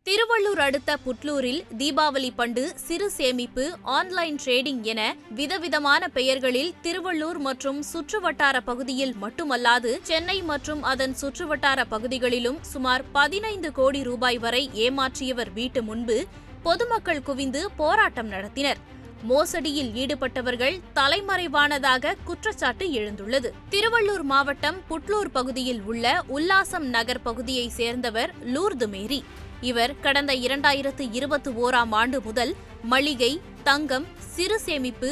திருவள்ளூர் அடுத்த புட்லூரில் தீபாவளி பண்டு சிறு சேமிப்பு, ஆன்லைன் டிரேடிங் என விதவிதமான பெயர்களில் திருவள்ளூர் மற்றும் சுற்றுவட்டார பகுதியில் மட்டுமல்லாது சென்னை மற்றும் அதன் சுற்றுவட்டார பகுதிகளிலும் சுமார் 15 கோடி ரூபாய் வரை ஏமாற்றியவர் வீட்டு முன்பு பொதுமக்கள் குவிந்து போராட்டம் நடத்தினர். மோசடியில் ஈடுபட்டவர்கள் தலைமறைவானதாக குற்றச்சாட்டு எழுந்துள்ளது. திருவள்ளூர் மாவட்டம் புட்லூர் பகுதியில் உள்ள உல்லாசம் நகர் பகுதியைச் சேர்ந்தவர் லூர்து மேரி. இவர் கடந்த 2021ஆம் ஆண்டு முதல் மளிகை, தங்கம், சிறு சேமிப்பு,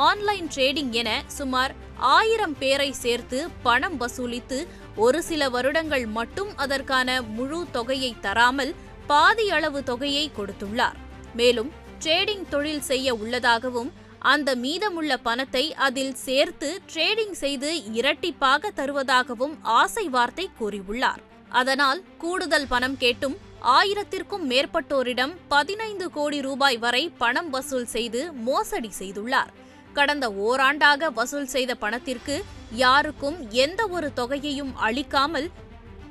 ஆன்லைன் டிரேடிங் என சுமார் 1000 பேரை சேர்த்து பணம் வசூலித்து ஒரு சில வருடங்கள் மட்டும் அதற்கான முழு தொகையை தராமல் பாதி அளவு தொகையை கொடுத்துள்ளார். மேலும் டிரேடிங் தொழில் செய்ய உள்ளதாகவும் அந்த மீதமுள்ள பணத்தை அதில் சேர்த்து டிரேடிங் செய்து இரட்டிப்பாக தருவதாகவும் ஆசை வார்த்தை கூறியுள்ளார். அதனால் கூடுதல் பணம் கேட்டும் 1000க்கும் மேற்பட்டோரிடம் 15 கோடி ரூபாய் வரை பணம் வசூல் செய்து மோசடி செய்துள்ளார். கடந்த ஓராண்டாக வசூல் செய்த பணத்திற்கு யாருக்கும் எந்த ஒரு தொகையையும் அளிக்காமல்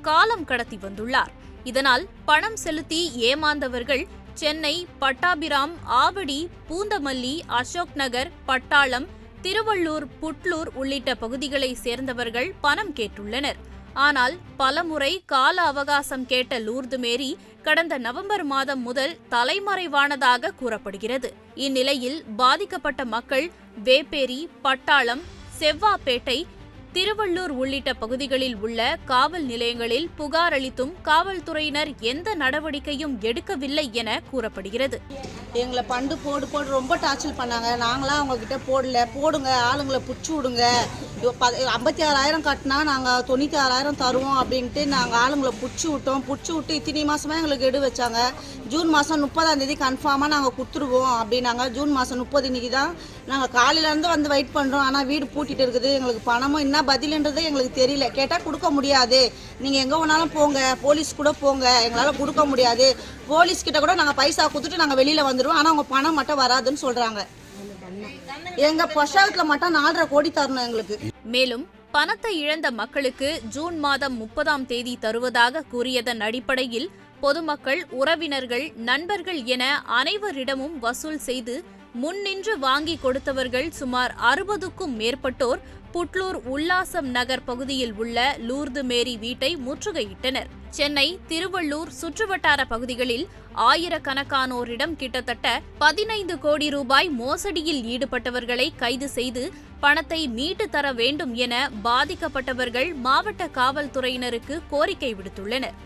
காலம் கடத்தி வந்துள்ளார். இதனால் பணம் செலுத்தி ஏமாந்தவர்கள் சென்னை, பட்டாபிராம், ஆவடி, பூந்தமல்லி, அசோக் நகர், பட்டாளம், திருவள்ளூர், புட்லூர் உள்ளிட்ட பகுதிகளைச் சேர்ந்தவர்கள் பணம் கேட்டுள்ளனர். ஆனால் பலமுறை கால அவகாசம் கேட்ட லூர்து மேரி கடந்த நவம்பர் மாதம் முதல் தலைமறைவானதாக கூறப்படுகிறது. இந்நிலையில் பாதிக்கப்பட்ட மக்கள் வேப்பேரி, பட்டாளம், செவ்வாப்பேட்டை, திருவள்ளூர் உள்ளிட்ட பகுதிகளில் உள்ள காவல் நிலையங்களில் புகார் அளித்தும் காவல்துறையினர் எந்த நடவடிக்கையும் எடுக்கவில்லை என கூறப்படுகிறது. எங்களை பண்டு போடு ரொம்ப டார்ச்சர் பண்ணாங்க. நாங்களாம் அவங்கக்கிட்ட போடுங்க, ஆளுங்களை பிடிச்சி விடுங்க, 56,000 கட்டினா நாங்கள் 96,000 தருவோம் அப்படின்ட்டு நாங்கள் ஆளுங்களை பிடிச்சி விட்டு இத்தனை மாதமாக எங்களுக்கு எடு வச்சாங்க. ஜூன் மாதம் 30ஆம் தேதி கன்ஃபார்மாக நாங்கள் கொடுத்துருவோம் அப்படின்னாங்க. ஜூன் மாதம் 30 இன்னைக்கு தான் நாங்கள் காலையிலேருந்து வந்து வெயிட் பண்ணுறோம். ஆனால் வீடு பூட்டிட்டு இருக்குது. எங்களுக்கு பணமும் என்ன பதிலுன்றது எங்களுக்கு தெரியல. கேட்டால் கொடுக்க முடியாது, நீங்கள் எங்கே வேணாலும் போங்க, போலீஸ் கூட போங்க, எங்களால் கொடுக்க முடியாது, போலீஸ்கிட்ட கூட நாங்கள் பைசா கொடுத்துட்டு நாங்கள் வெளியில் வந்துடுவோம், ஆனால் அவங்க பணம் மட்டும் வராதுன்னு சொல்கிறாங்க. எங்கள் பொஷாகத்தில் மட்டும் 4.5 கோடி தரணும் எங்களுக்கு. மேலும் பணத்தை இழந்த மக்களுக்கு ஜூன் மாதம் 30ஆம் தேதி தருவதாக கூறியதன் அடிப்படையில் பொதுமக்கள், உறவினர்கள், நண்பர்கள் என அனைவரிடமும் வசூல் செய்து முன்னின்று வாங்கி கொடுத்தவர்கள் சுமார் 60க்கும் மேற்பட்டோர் புட்லூர் உல்லாசம் நகர் பகுதியில் உள்ள லூர்து மேரி வீட்டை முற்றுகையிட்டனர். சென்னை, திருவள்ளூர் சுற்றுவட்டார பகுதிகளில் ஆயிரக்கணக்கானோரிடம் கிட்டத்தட்ட 15 கோடி ரூபாய் மோசடியில் ஈடுபட்டவர்களை கைது செய்து பணத்தை மீட்டு தர வேண்டும் என பாதிக்கப்பட்டவர்கள் மாவட்ட காவல்துறையினருக்கு கோரிக்கை விடுத்துள்ளனர்.